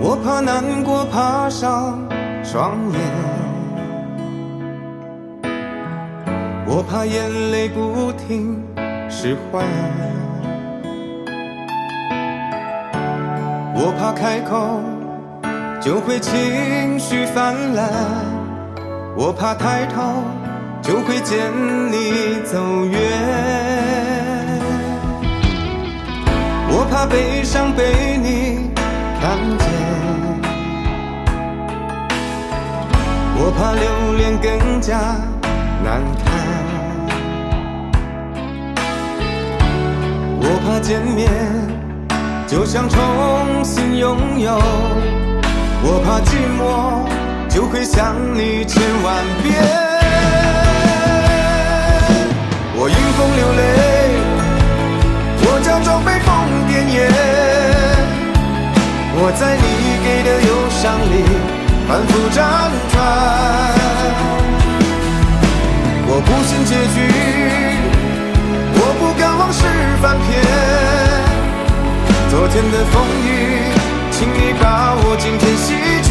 我怕难过爬上双眼，我怕眼泪不停释怀，我怕开口就会情绪泛滥，我怕抬头就会见你走远，我怕悲伤被你看见，我怕留恋更加难堪，我怕见面就像重新拥有，我怕寂寞就会想你千万遍，我迎风流泪，我假装被风点烟，我在你给的忧伤里反复辗转，我不信结局，我不敢往事翻篇，昨天的风雨请你把我今天席卷，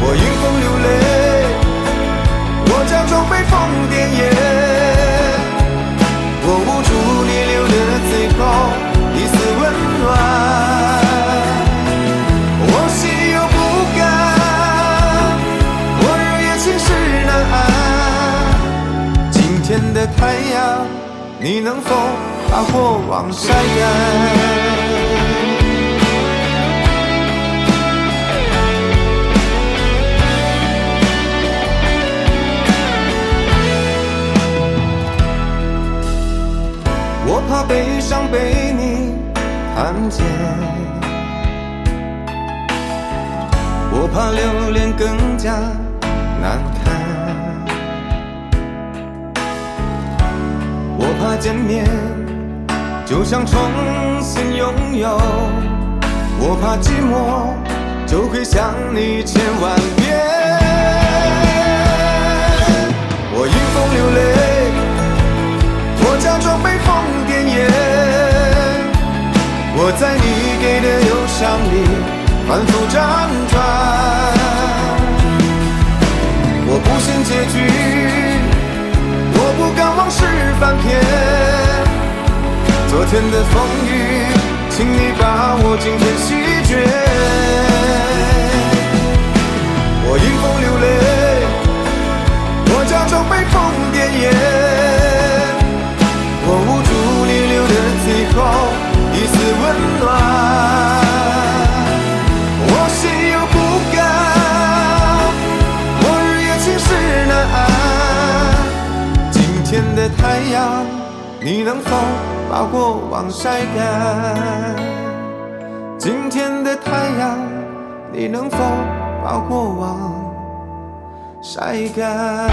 我迎风流泪，我假装被风点烟，我捂住你留的最后一丝温暖，我心有不甘，我日夜寝食难安，今天的太阳你能否把过往晒干？我怕悲伤被你看见，我怕留恋更加难堪，我怕见面就像重新拥有，我怕寂寞就会想你千万遍，我迎风流泪，我假装被风点烟，我在你给的忧伤里反复辗转，我不信结局，我不敢往事翻篇，昨天的风雨请你把我今天席卷，我迎风流泪，我假装被风点烟，我捂住你留的最后一丝温暖，我心有不甘，我日夜寝食难安，今天的太阳你能否把过往晒干？今天的太阳你能否把过往晒干？